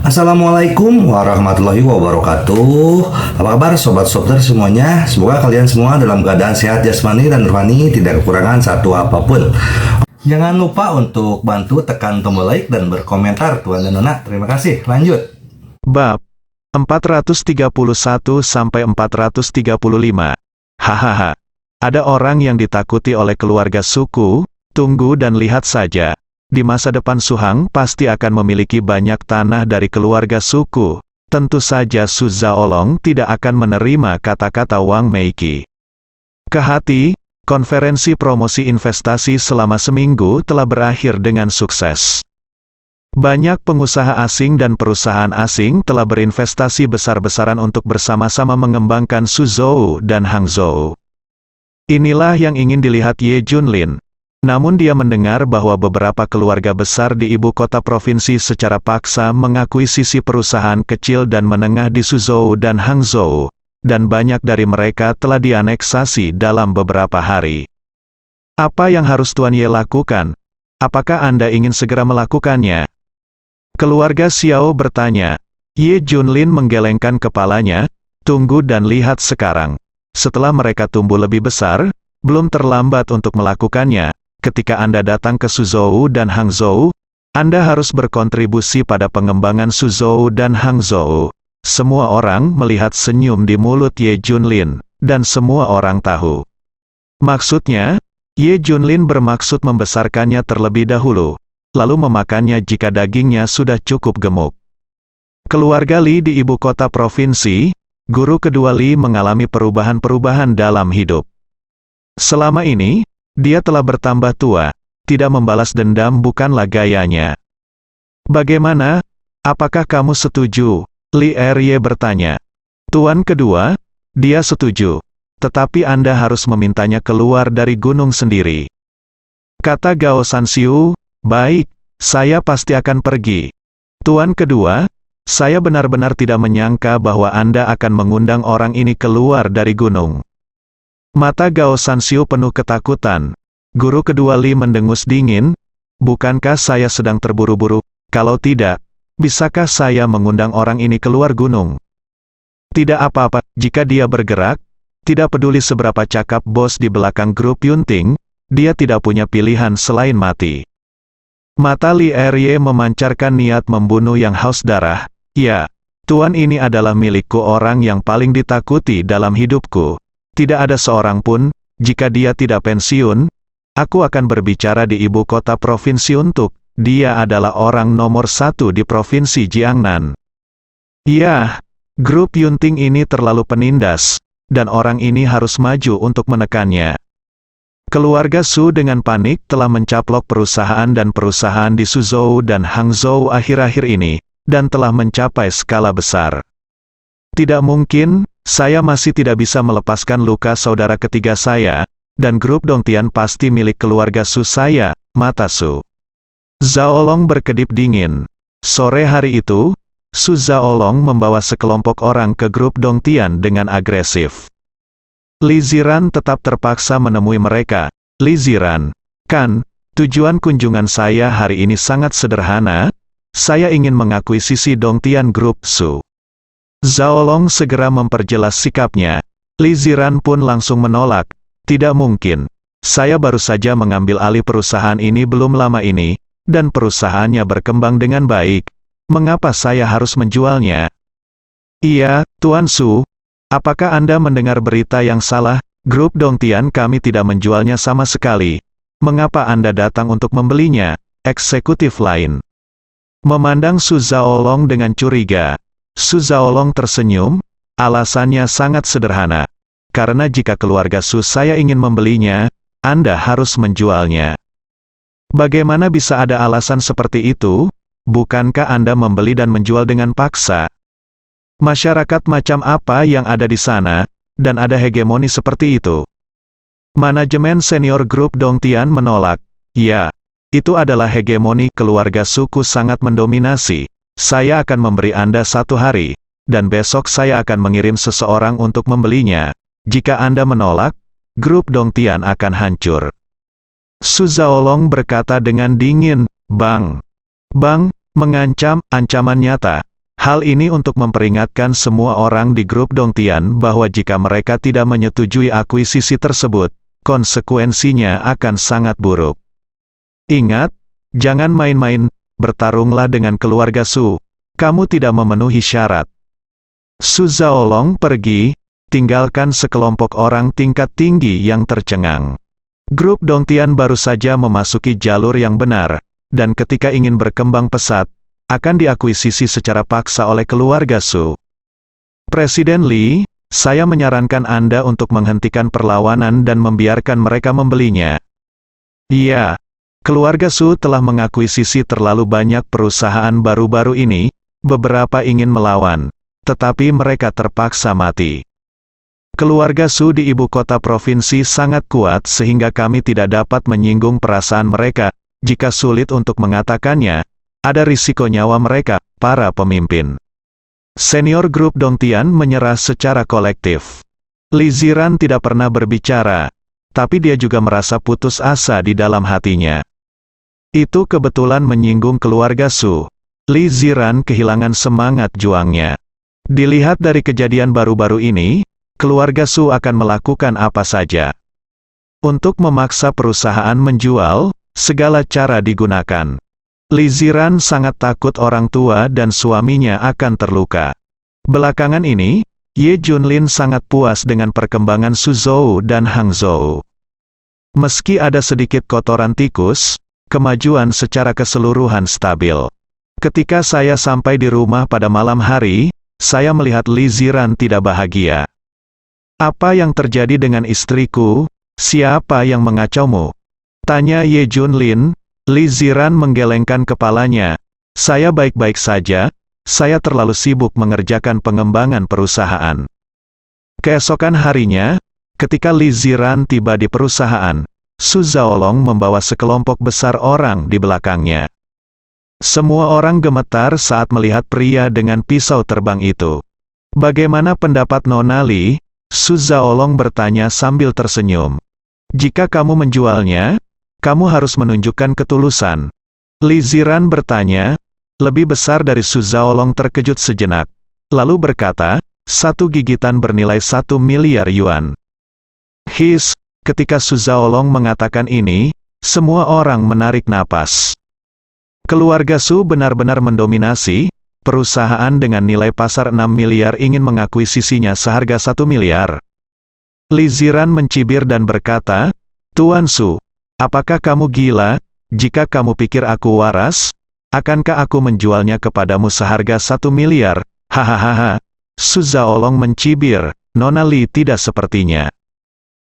Assalamualaikum warahmatullahi wabarakatuh. Apa kabar sobat Sopter semuanya? Semoga kalian semua dalam keadaan sehat jasmani dan rohani, tidak kekurangan satu apapun. Jangan lupa untuk bantu tekan tombol like dan berkomentar Tuan dan Nona. Terima kasih. Lanjut. Bab 431 sampai 435. Hahaha. Ada orang yang ditakuti oleh keluarga suku. Tunggu dan lihat saja. Di masa depan Suhang pasti akan memiliki banyak tanah dari keluarga suku. Tentu saja Su Zaolong tidak akan menerima kata-kata Wang Meiki. Kehati, konferensi promosi investasi selama seminggu telah berakhir dengan sukses. Banyak pengusaha asing dan perusahaan asing telah berinvestasi besar-besaran untuk bersama-sama mengembangkan Suzhou dan Hangzhou. Inilah yang ingin dilihat Ye Junlin. Namun dia mendengar bahwa beberapa keluarga besar di ibu kota provinsi secara paksa mengakuisisi perusahaan kecil dan menengah di Suzhou dan Hangzhou, dan banyak dari mereka telah dianeksasi dalam beberapa hari. Apa yang harus Tuan Ye lakukan? Apakah Anda ingin segera melakukannya? Keluarga Xiao bertanya. Ye Junlin menggelengkan kepalanya, tunggu dan lihat sekarang. Setelah mereka tumbuh lebih besar, belum terlambat untuk melakukannya. Ketika Anda datang ke Suzhou dan Hangzhou, Anda harus berkontribusi pada pengembangan Suzhou dan Hangzhou. Semua orang melihat senyum di mulut Ye Junlin, dan semua orang tahu. Maksudnya, Ye Junlin bermaksud membesarkannya terlebih dahulu, lalu memakannya jika dagingnya sudah cukup gemuk. Keluarga Li di ibu kota provinsi, guru kedua Li mengalami perubahan-perubahan dalam hidup. Selama ini, dia telah bertambah tua, tidak membalas dendam bukanlah gayanya. Bagaimana? Apakah kamu setuju? Li Erye bertanya. Tuan kedua, dia setuju. Tetapi Anda harus memintanya keluar dari gunung sendiri. Kata Gao Sanxiu, baik, saya pasti akan pergi. Tuan kedua, saya benar-benar tidak menyangka bahwa Anda akan mengundang orang ini keluar dari gunung. Mata Gao Sanxiu penuh ketakutan. Guru kedua Li mendengus dingin. Bukankah saya sedang terburu-buru? Kalau tidak, bisakah saya mengundang orang ini keluar gunung? Tidak apa-apa, jika dia bergerak, tidak peduli seberapa cakap bos di belakang grup Yunting, dia tidak punya pilihan selain mati. Mata Li Erye memancarkan niat membunuh yang haus darah. Ya, Tuan ini adalah milikku, orang yang paling ditakuti dalam hidupku. Tidak ada seorang pun, jika dia tidak pensiun, aku akan berbicara di ibu kota provinsi untuk, dia adalah orang nomor 1 di provinsi Jiangnan. Ya, grup Yunting ini terlalu penindas, dan orang ini harus maju untuk menekannya. Keluarga Su dengan panik telah mencaplok perusahaan dan perusahaan di Suzhou dan Hangzhou akhir-akhir ini, dan telah mencapai skala besar. Tidak mungkin, saya masih tidak bisa melepaskan luka saudara ketiga saya, dan grup Dongtian pasti milik keluarga Su saya, mata Su Zaolong berkedip dingin. Sore hari itu, Su Zaolong membawa sekelompok orang ke grup Dongtian dengan agresif. Li Ziran tetap terpaksa menemui mereka. Li Ziran, kan, tujuan kunjungan saya hari ini sangat sederhana, saya ingin mengakuisisi Dongtian Group Su. Zaolong segera memperjelas sikapnya. Li Ziran pun langsung menolak. Tidak mungkin. Saya baru saja mengambil alih perusahaan ini belum lama ini, dan perusahaannya berkembang dengan baik. Mengapa saya harus menjualnya? Iya, Tuan Su. Apakah Anda mendengar berita yang salah? Grup Dongtian kami tidak menjualnya sama sekali. Mengapa Anda datang untuk membelinya? Eksekutif lain memandang Su Zaolong dengan curiga. Su Zaolong tersenyum, alasannya sangat sederhana. Karena jika keluarga Su saya ingin membelinya, Anda harus menjualnya. Bagaimana bisa ada alasan seperti itu? Bukankah Anda membeli dan menjual dengan paksa? Masyarakat macam apa yang ada di sana, dan ada hegemoni seperti itu? Manajemen senior grup Dongtian menolak. Ya, itu adalah hegemoni, keluarga suku sangat mendominasi. Saya akan memberi Anda 1 hari, dan besok saya akan mengirim seseorang untuk membelinya. Jika Anda menolak, grup Dongtian akan hancur. Su Zaolong berkata dengan dingin, Bang, mengancam, ancaman nyata. Hal ini untuk memperingatkan semua orang di grup Dongtian bahwa jika mereka tidak menyetujui akuisisi tersebut, konsekuensinya akan sangat buruk. Ingat, jangan main-main, bertarunglah dengan keluarga Su. Kamu tidak memenuhi syarat. Su Zhaolong pergi, tinggalkan sekelompok orang tingkat tinggi yang tercengang. Grup Dongtian baru saja memasuki jalur yang benar, dan ketika ingin berkembang pesat, akan diakuisisi secara paksa oleh keluarga Su. Presiden Li, saya menyarankan Anda untuk menghentikan perlawanan dan membiarkan mereka membelinya. Iya, keluarga Su telah mengakuisisi terlalu banyak perusahaan baru-baru ini, beberapa ingin melawan, tetapi mereka terpaksa mati. Keluarga Su di ibu kota provinsi sangat kuat sehingga kami tidak dapat menyinggung perasaan mereka, jika sulit untuk mengatakannya, ada risiko nyawa mereka, para pemimpin. Senior grup Dongtian menyerah secara kolektif. Li Ziran tidak pernah berbicara, tapi dia juga merasa putus asa di dalam hatinya. Itu kebetulan menyinggung keluarga Su. Li Ziran kehilangan semangat juangnya. Dilihat dari kejadian baru-baru ini, keluarga Su akan melakukan apa saja. Untuk memaksa perusahaan menjual, segala cara digunakan. Li Ziran sangat takut orang tua dan suaminya akan terluka. Belakangan ini, Ye Junlin sangat puas dengan perkembangan Su Zhou dan Hang Zhou. Meski ada sedikit kotoran tikus, kemajuan secara keseluruhan stabil. Ketika saya sampai di rumah pada malam hari, saya melihat Li Ziran tidak bahagia. Apa yang terjadi dengan istriku? Siapa yang mengacaumu? Tanya Ye Junlin. Li Ziran menggelengkan kepalanya. Saya baik-baik saja, saya terlalu sibuk mengerjakan pengembangan perusahaan. Keesokan harinya, ketika Li Ziran tiba di perusahaan, Su Zhaolong membawa sekelompok besar orang di belakangnya. Semua orang gemetar saat melihat pria dengan pisau terbang itu. Bagaimana pendapat Nona Li? Su Zhaolong bertanya sambil tersenyum. Jika kamu menjualnya, kamu harus menunjukkan ketulusan. Li Ziran bertanya, lebih besar dari Su Zhaolong terkejut sejenak, lalu berkata, satu gigitan bernilai 1 miliar yuan. Ketika Su Zhaolong mengatakan ini, semua orang menarik napas. Keluarga Su benar-benar mendominasi, perusahaan dengan nilai pasar 6 miliar ingin mengakuisisinya seharga 1 miliar. Li Ziran mencibir dan berkata, Tuan Su, apakah kamu gila? Jika kamu pikir aku waras, akankah aku menjualnya kepadamu seharga 1 miliar? Hahaha. Su Zhaolong mencibir, Nona Li tidak sepertinya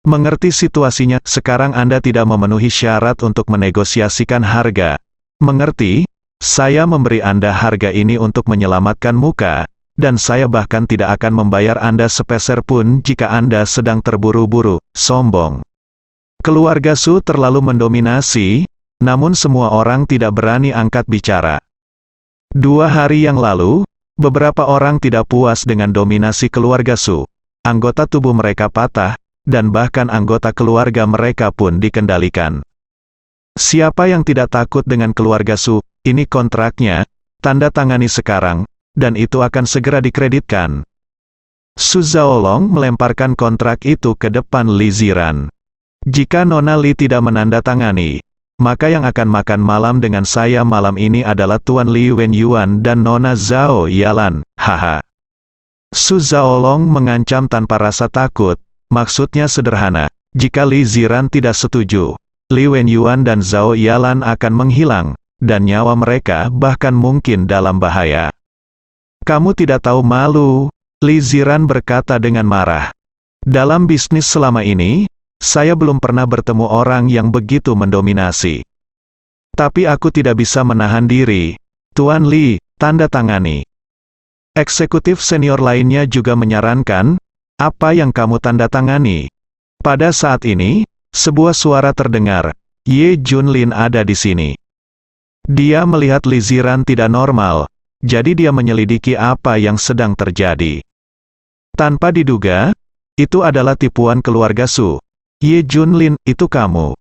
mengerti situasinya. Sekarang Anda tidak memenuhi syarat untuk menegosiasikan harga. Mengerti? Saya memberi Anda harga ini untuk menyelamatkan muka, dan saya bahkan tidak akan membayar Anda sepeser pun jika Anda sedang terburu-buru. Sombong. Keluarga Su terlalu mendominasi, namun semua orang tidak berani angkat bicara. 2 hari yang lalu, beberapa orang tidak puas dengan dominasi keluarga Su. Anggota tubuh mereka patah, dan bahkan anggota keluarga mereka pun dikendalikan. Siapa yang tidak takut dengan keluarga Su? Ini kontraknya, tanda tangani sekarang, dan itu akan segera dikreditkan. Su Zhaolong melemparkan kontrak itu ke depan Li Ziran. Jika Nona Li tidak menandatangani, maka yang akan makan malam dengan saya malam ini adalah Tuan Li Wenyuan dan Nona Zhao Yalan. Haha. Su Zhaolong mengancam tanpa rasa takut, maksudnya sederhana, jika Li Ziran tidak setuju, Li Wenyuan dan Zhao Yalan akan menghilang, dan nyawa mereka bahkan mungkin dalam bahaya. Kamu tidak tahu malu, Li Ziran berkata dengan marah. Dalam bisnis selama ini, saya belum pernah bertemu orang yang begitu mendominasi. Tapi aku tidak bisa menahan diri. Tuan Li, tanda tangani. Eksekutif senior lainnya juga menyarankan, apa yang kamu tanda tangani? Pada saat ini, sebuah suara terdengar, Ye Junlin ada di sini. Dia melihat Li Ziran tidak normal, jadi dia menyelidiki apa yang sedang terjadi. Tanpa diduga, itu adalah tipuan keluarga Su. Ye Junlin, itu kamu.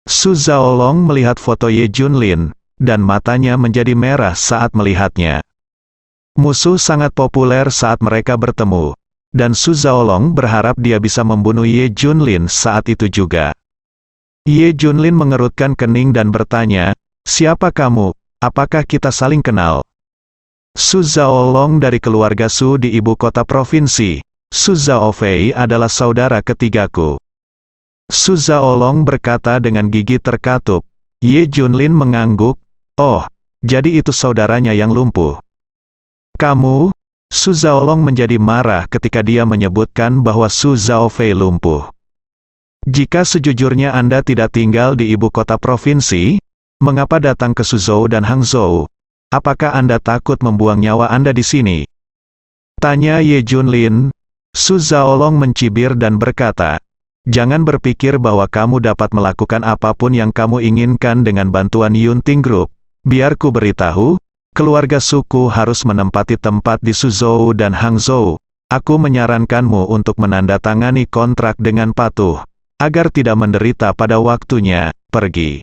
Su Zhaolong melihat foto Ye Junlin, dan matanya menjadi merah saat melihatnya. Musuh sangat populer saat mereka bertemu. Dan Su Zhaolong berharap dia bisa membunuh Ye Junlin saat itu juga. Ye Junlin mengerutkan kening dan bertanya, "Siapa kamu? Apakah kita saling kenal?" Su Zhaolong dari keluarga Su di ibu kota provinsi. Su Zhaofei adalah saudara ketigaku. Su Zhaolong berkata dengan gigi terkatup. Ye Junlin mengangguk, "Oh, jadi itu saudaranya yang lumpuh." "Kamu?" Su Zhaolong menjadi marah ketika dia menyebutkan bahwa Su Zhaofei lumpuh. "Jika sejujurnya Anda tidak tinggal di ibu kota provinsi, mengapa datang ke Suzhou dan Hangzhou? Apakah Anda takut membuang nyawa Anda di sini?" tanya Ye Junlin. Su Zhaolong mencibir dan berkata, "Jangan berpikir bahwa kamu dapat melakukan apapun yang kamu inginkan dengan bantuan Yunting Group. Biar ku beritahu, keluarga suku harus menempati tempat di Suzhou dan Hangzhou. Aku menyarankanmu untuk menandatangani kontrak dengan patuh, agar tidak menderita pada waktunya. Pergi."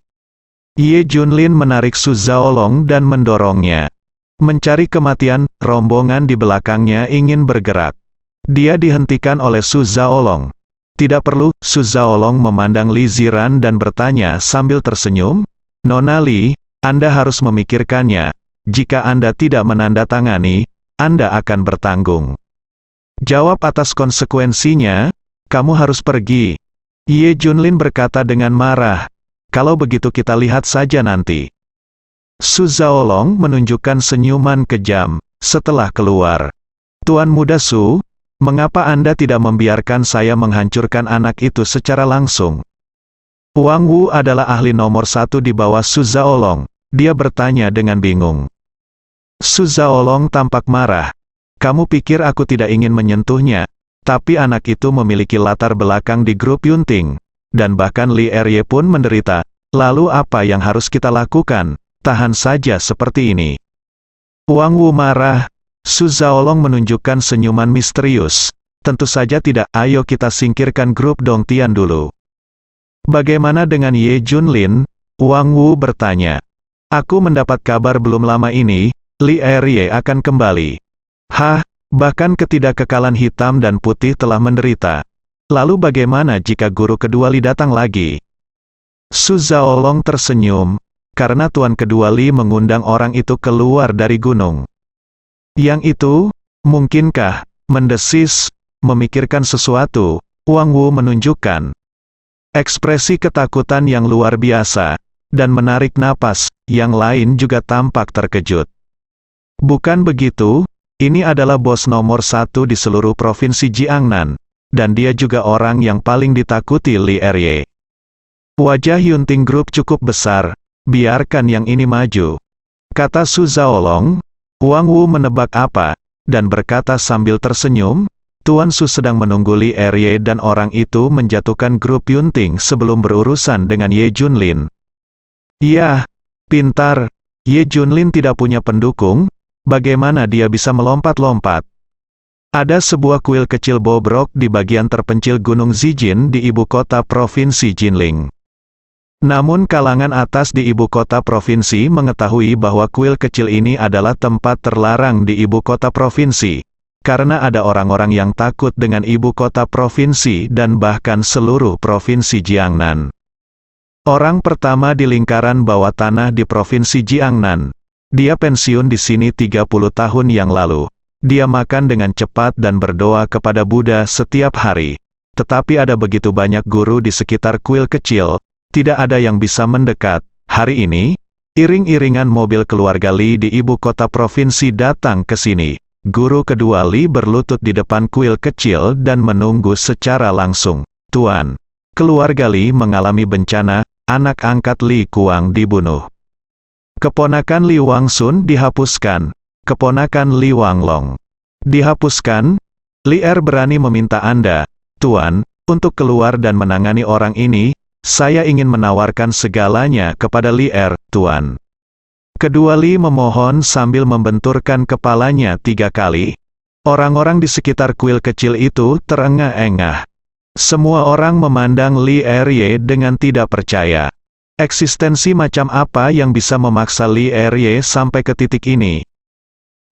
Ye Junlin menarik Su Zhaolong dan mendorongnya. Mencari kematian, rombongan di belakangnya ingin bergerak. Dia dihentikan oleh Su Zhaolong. "Tidak perlu." Su Zhaolong memandang Li Ziran dan bertanya sambil tersenyum, "Nona Li, Anda harus memikirkannya. Jika Anda tidak menandatangani, Anda akan bertanggung jawab atas konsekuensinya. Kamu harus pergi." Ye Junlin berkata dengan marah, "Kalau begitu kita lihat saja nanti." Su Zhaolong menunjukkan senyuman kejam, setelah keluar. "Tuan Muda Su, mengapa Anda tidak membiarkan saya menghancurkan anak itu secara langsung?" Wang Wu adalah ahli nomor 1 di bawah Su Zhaolong. Dia bertanya dengan bingung. Su Zhaolong tampak marah. "Kamu pikir aku tidak ingin menyentuhnya? Tapi anak itu memiliki latar belakang di grup Yunting. Dan bahkan Li Erye pun menderita. Lalu apa yang harus kita lakukan? Tahan saja seperti ini." Wang Wu marah. Su Zhaolong menunjukkan senyuman misterius. "Tentu saja tidak. Ayo kita singkirkan grup Dongtian dulu." "Bagaimana dengan Ye Junlin?" Wang Wu bertanya. "Aku mendapat kabar belum lama ini, Li Erye akan kembali." "Hah? Bahkan ketidakkekalan hitam dan putih telah menderita. Lalu bagaimana jika guru kedua Li datang lagi?" Su Zhaolong tersenyum, karena tuan kedua Li mengundang orang itu keluar dari gunung. "Yang itu, mungkinkah?" Mendesis, memikirkan sesuatu, Wang Wu menunjukkan ekspresi ketakutan yang luar biasa, dan menarik napas. Yang lain juga tampak terkejut. "Bukan begitu, ini adalah bos nomor 1 di seluruh provinsi Jiangnan, dan dia juga orang yang paling ditakuti Li Erye. Wajah Yunting Group cukup besar, biarkan yang ini maju," kata Su Zhaolong. Wang Wu menebak apa, dan berkata sambil tersenyum, "Tuan Su sedang menunggu Li Erye dan orang itu menjatuhkan grup Yunting sebelum berurusan dengan Ye Junlin." "Iya, pintar. Ye Junlin tidak punya pendukung, bagaimana dia bisa melompat-lompat?" Ada sebuah kuil kecil bobrok di bagian terpencil Gunung Zijin di ibu kota provinsi Jinling. Namun kalangan atas di ibu kota provinsi mengetahui bahwa kuil kecil ini adalah tempat terlarang di ibu kota provinsi, karena ada orang-orang yang takut dengan ibu kota provinsi dan bahkan seluruh provinsi Jiangnan. Orang pertama di lingkaran bawah tanah di provinsi Jiangnan. Dia pensiun di sini 30 tahun yang lalu. Dia makan dengan cepat dan berdoa kepada Buddha setiap hari. Tetapi ada begitu banyak guru di sekitar kuil kecil, tidak ada yang bisa mendekat. Hari ini, iring-iringan mobil keluarga Li di ibu kota provinsi datang ke sini. Guru kedua Li berlutut di depan kuil kecil dan menunggu secara langsung. "Tuan, keluarga Li mengalami bencana, anak angkat Li Kuang dibunuh. Keponakan Li Wangsun dihapuskan. Keponakan Li Wanglong dihapuskan. Li Er berani meminta Anda, Tuan, untuk keluar dan menangani orang ini. Saya ingin menawarkan segalanya kepada Li Er, Tuan." Kedua Li memohon sambil membenturkan kepalanya 3 kali. Orang-orang di sekitar kuil kecil itu terengah-engah. Semua orang memandang Li Erye dengan tidak percaya. Eksistensi macam apa yang bisa memaksa Li Erye sampai ke titik ini?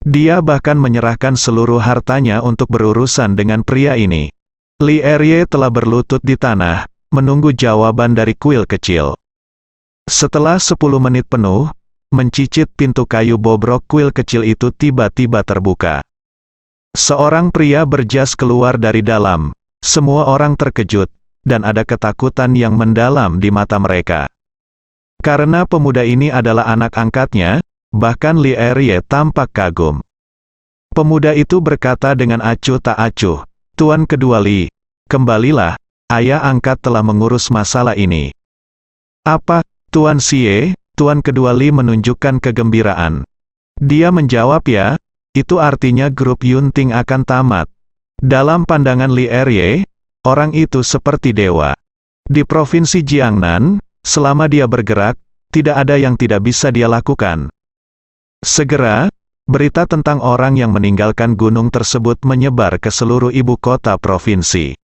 Dia bahkan menyerahkan seluruh hartanya untuk berurusan dengan pria ini. Li Erye telah berlutut di tanah, menunggu jawaban dari kuil kecil. Setelah 10 menit penuh, mencicit pintu kayu bobrok kuil kecil itu tiba-tiba terbuka. Seorang pria berjas keluar dari dalam. Semua orang terkejut, dan ada ketakutan yang mendalam di mata mereka. Karena pemuda ini adalah anak angkatnya, bahkan Li Erye tampak kagum. Pemuda itu berkata dengan acuh tak acuh, "Tuan kedua Li, kembalilah, ayah angkat telah mengurus masalah ini." "Apa, Tuan Xie?" Tuan kedua Li menunjukkan kegembiraan. Dia menjawab, "Ya, itu artinya grup Yunting akan tamat." Dalam pandangan Li Erye, orang itu seperti dewa. Di Provinsi Jiangnan, selama dia bergerak, tidak ada yang tidak bisa dia lakukan. Segera, berita tentang orang yang meninggalkan gunung tersebut menyebar ke seluruh ibu kota provinsi.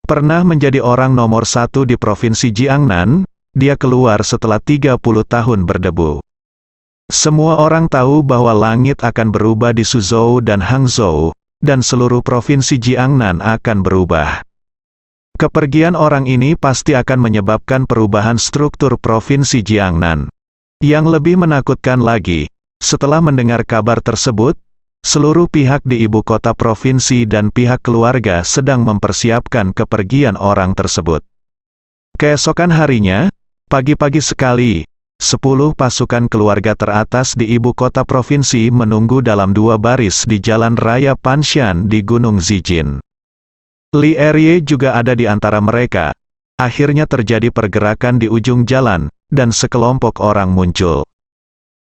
Pernah menjadi orang nomor 1 di Provinsi Jiangnan, dia keluar setelah 30 tahun berdebu. Semua orang tahu bahwa langit akan berubah di Suzhou dan Hangzhou, dan seluruh provinsi Jiangnan akan berubah. Kepergian orang ini pasti akan menyebabkan perubahan struktur provinsi Jiangnan. Yang lebih menakutkan lagi, setelah mendengar kabar tersebut, seluruh pihak di ibu kota provinsi dan pihak keluarga sedang mempersiapkan kepergian orang tersebut. Keesokan harinya, pagi-pagi sekali, 10 pasukan keluarga teratas di ibu kota provinsi menunggu dalam 2 baris di jalan raya Panshan di Gunung Zijin. Li Erye juga ada di antara mereka. Akhirnya terjadi pergerakan di ujung jalan, dan sekelompok orang muncul.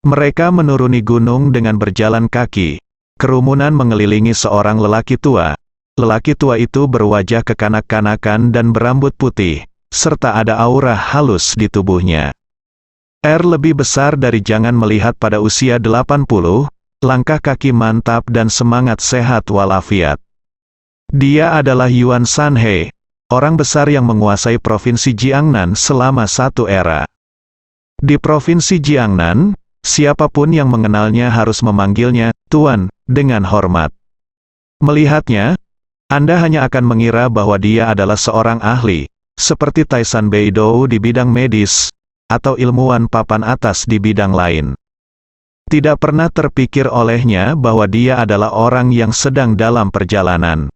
Mereka menuruni gunung dengan berjalan kaki. Kerumunan mengelilingi seorang lelaki tua. Lelaki tua itu berwajah kekanak-kanakan dan berambut putih, serta ada aura halus di tubuhnya. Lebih besar dari jangan melihat pada usia 80, langkah kaki mantap dan semangat sehat walafiat. Dia adalah Yuan Sanhe, orang besar yang menguasai Provinsi Jiangnan selama satu era. Di Provinsi Jiangnan, siapapun yang mengenalnya harus memanggilnya Tuan dengan hormat. Melihatnya, Anda hanya akan mengira bahwa dia adalah seorang ahli, seperti Taisan Beidou di bidang medis, atau ilmuwan papan atas di bidang lain. Tidak pernah terpikir olehnya bahwa dia adalah orang yang sedang dalam perjalanan.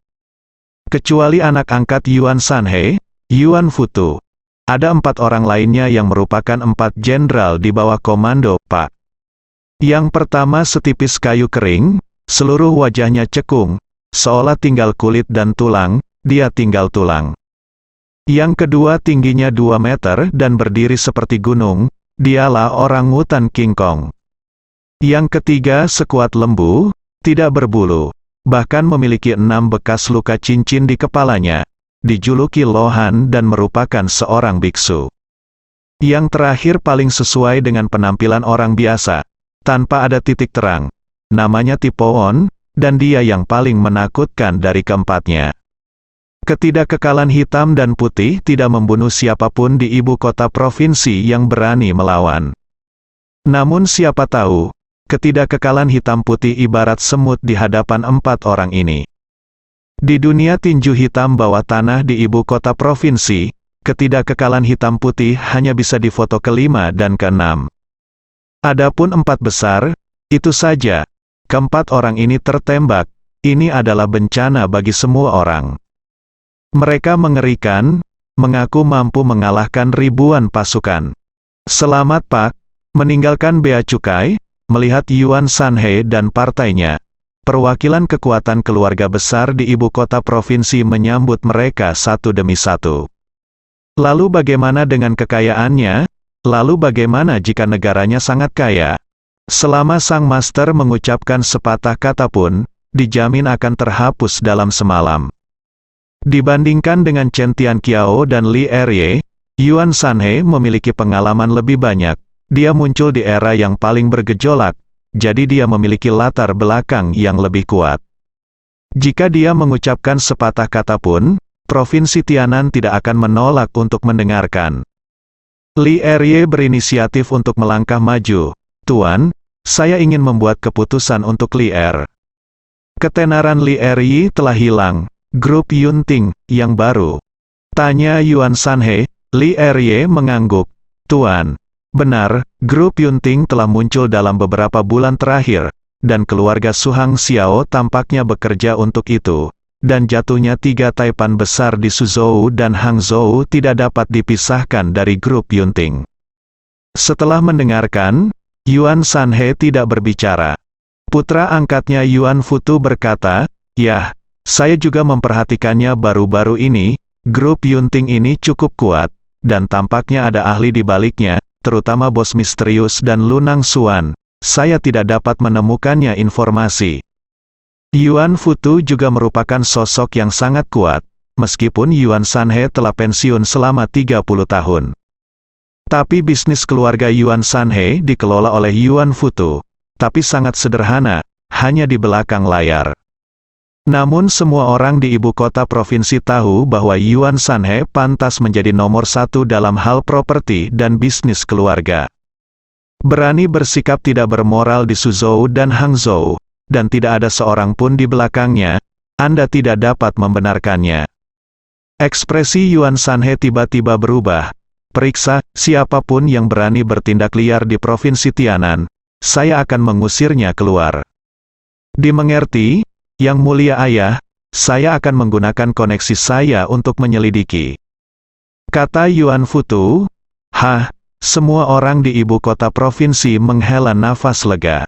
Kecuali anak angkat Yuan Sanhe, Yuan Futu. Ada 4 orang lainnya yang merupakan 4 jenderal di bawah komando Pak. Yang pertama setipis kayu kering, seluruh wajahnya cekung, seolah tinggal kulit dan tulang, dia tinggal tulang. Yang kedua tingginya 2 meter dan berdiri seperti gunung, dialah orangutan King Kong. Yang ketiga sekuat lembu, tidak berbulu, bahkan memiliki 6 bekas luka cincin di kepalanya, dijuluki Lohan dan merupakan seorang biksu. Yang terakhir paling sesuai dengan penampilan orang biasa, tanpa ada titik terang, namanya Tipowon, dan dia yang paling menakutkan dari keempatnya. Ketidakkekalan hitam dan putih tidak membunuh siapapun di ibu kota provinsi yang berani melawan. Namun siapa tahu, ketidakkekalan hitam putih ibarat semut di hadapan 4 orang ini. Di dunia tinju hitam bawah tanah di ibu kota provinsi, ketidakkekalan hitam putih hanya bisa difoto ke-5 dan ke-6. Adapun 4 besar, itu saja. Keempat orang ini tertembak, ini adalah bencana bagi semua orang. Mereka mengerikan, mengaku mampu mengalahkan ribuan pasukan. Selamat Pak, meninggalkan Bea Cukai, melihat Yuan Sanhe dan partainya. Perwakilan kekuatan keluarga besar di ibu kota provinsi menyambut mereka satu demi satu. Lalu bagaimana dengan kekayaannya? Lalu bagaimana jika negaranya sangat kaya? Selama sang master mengucapkan sepatah kata pun, dijamin akan terhapus dalam semalam. Dibandingkan dengan Chen Tianqiao dan Li Erye, Yuan Sanhe memiliki pengalaman lebih banyak. Dia muncul di era yang paling bergejolak, jadi dia memiliki latar belakang yang lebih kuat. Jika dia mengucapkan sepatah kata pun, Provinsi Tianan tidak akan menolak untuk mendengarkan. Li Erye berinisiatif untuk melangkah maju. Tuan, saya ingin membuat keputusan untuk Li Er. Ketenaran Li Er Yi telah hilang. Grup Yunting, yang baru. Tanya Yuan Sanhe. Li Er Yi mengangguk. Tuan. Benar, grup Yunting telah muncul dalam beberapa bulan terakhir, dan keluarga Su Hang Xiao tampaknya bekerja untuk itu. Dan jatuhnya 3 taipan besar di Suzhou dan Hangzhou tidak dapat dipisahkan dari grup Yunting. Setelah mendengarkan, Yuan Sanhe tidak berbicara. Putra angkatnya Yuan Futu berkata, "Yah, saya juga memperhatikannya baru-baru ini, grup Yunting ini cukup kuat, dan tampaknya ada ahli di baliknya, terutama bos misterius dan Lunang Xuan. Saya tidak dapat menemukannya informasi." Yuan Futu juga merupakan sosok yang sangat kuat, meskipun Yuan Sanhe telah pensiun selama 30 tahun. Tapi bisnis keluarga Yuan Sanhe dikelola oleh Yuan Futu, tapi sangat sederhana, hanya di belakang layar. Namun semua orang di ibu kota provinsi tahu bahwa Yuan Sanhe pantas menjadi nomor 1 dalam hal properti dan bisnis keluarga. Berani bersikap tidak bermoral di Suzhou dan Hangzhou, dan tidak ada seorang pun di belakangnya, Anda tidak dapat membenarkannya. Ekspresi Yuan Sanhe tiba-tiba berubah. "Periksa, siapapun yang berani bertindak liar di provinsi Tianan, saya akan mengusirnya keluar." Dimengerti, Yang Mulia Ayah, saya akan menggunakan koneksi saya untuk menyelidiki. Kata Yuan Futu. Semua orang di ibu kota provinsi menghela nafas lega.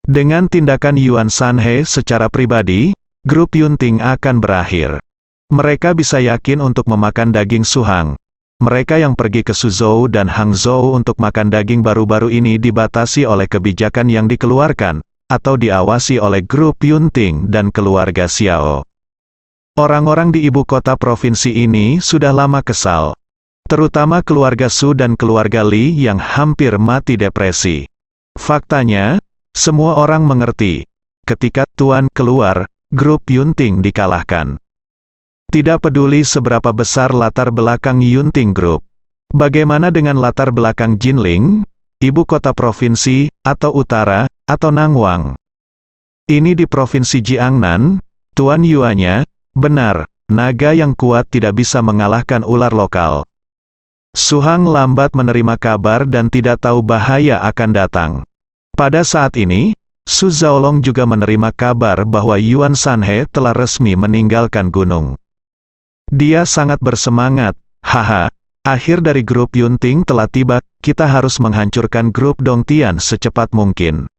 Dengan tindakan Yuan Sanhe secara pribadi, grup Yunting akan berakhir. Mereka bisa yakin untuk memakan daging Su Hang. Mereka yang pergi ke Suzhou dan Hangzhou untuk makan daging baru-baru ini dibatasi oleh kebijakan yang dikeluarkan, atau diawasi oleh grup Yunting dan keluarga Xiao. Orang-orang di ibu kota provinsi ini sudah lama kesal. Terutama keluarga Su dan keluarga Li yang hampir mati depresi. Faktanya, semua orang mengerti. Ketika Tuan keluar, grup Yunting dikalahkan. Tidak peduli seberapa besar latar belakang Yunting Group. Bagaimana dengan latar belakang Jinling, ibu kota provinsi, atau utara, atau Nangwang? Ini di provinsi Jiangnan, Tuan Yuanya, benar, naga yang kuat tidak bisa mengalahkan ular lokal. Su Hang lambat menerima kabar dan tidak tahu bahaya akan datang. Pada saat ini, Su Zhaolong juga menerima kabar bahwa Yuan Sanhe telah resmi meninggalkan gunung. Dia sangat bersemangat. Akhir dari grup Yunting telah tiba, kita harus menghancurkan grup Dongtian secepat mungkin.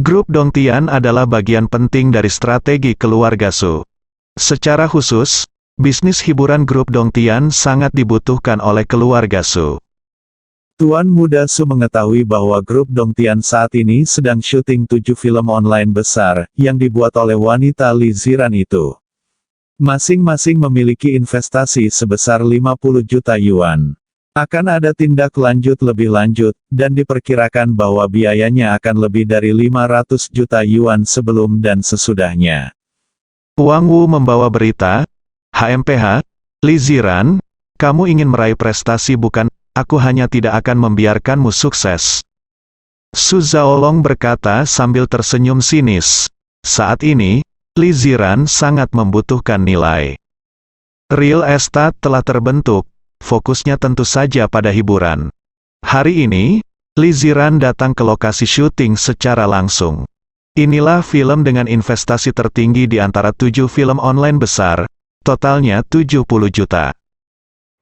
Grup Dongtian adalah bagian penting dari strategi keluarga Su. Secara khusus, bisnis hiburan grup Dongtian sangat dibutuhkan oleh keluarga Su. Tuan Muda Su mengetahui bahwa grup Dongtian saat ini sedang syuting 7 film online besar, yang dibuat oleh wanita Li Ziran itu. Masing-masing memiliki investasi sebesar 50 juta yuan. Akan ada tindak lanjut lebih lanjut, dan diperkirakan bahwa biayanya akan lebih dari 500 juta yuan sebelum dan sesudahnya. Wang Wu membawa berita, HMPH, Li Ziran, kamu ingin meraih prestasi bukan? Aku hanya tidak akan membiarkanmu sukses. Su Zhaolong berkata sambil tersenyum sinis. Saat ini, Li Ziran sangat membutuhkan nilai. Real estate telah terbentuk, fokusnya tentu saja pada hiburan. Hari ini, Li Ziran datang ke lokasi syuting secara langsung. Inilah film dengan investasi tertinggi di antara 7 film online besar, totalnya 70 juta.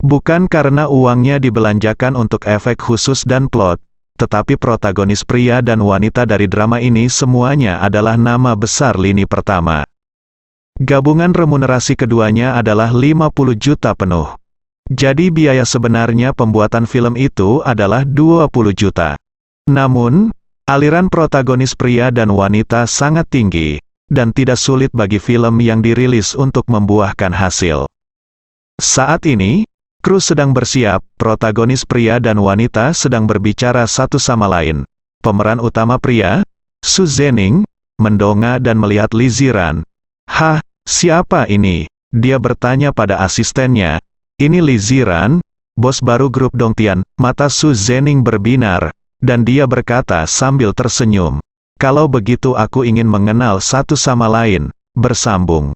Bukan karena uangnya dibelanjakan untuk efek khusus dan plot, tetapi protagonis pria dan wanita dari drama ini semuanya adalah nama besar lini pertama. Gabungan remunerasi keduanya adalah 50 juta penuh. Jadi biaya sebenarnya pembuatan film itu adalah 20 juta. Namun, aliran protagonis pria dan wanita sangat tinggi, dan tidak sulit bagi film yang dirilis untuk membuahkan hasil. Saat ini, kru sedang bersiap, protagonis pria dan wanita sedang berbicara satu sama lain. Pemeran utama pria, Su Zening, mendongak dan melihat Li Ziran. Siapa ini? Dia bertanya pada asistennya. Ini Li Ziran, bos baru grup Dongtian. Mata Su Zening berbinar. Dan dia berkata sambil tersenyum, "Kalau begitu aku ingin mengenal satu sama lain." Bersambung.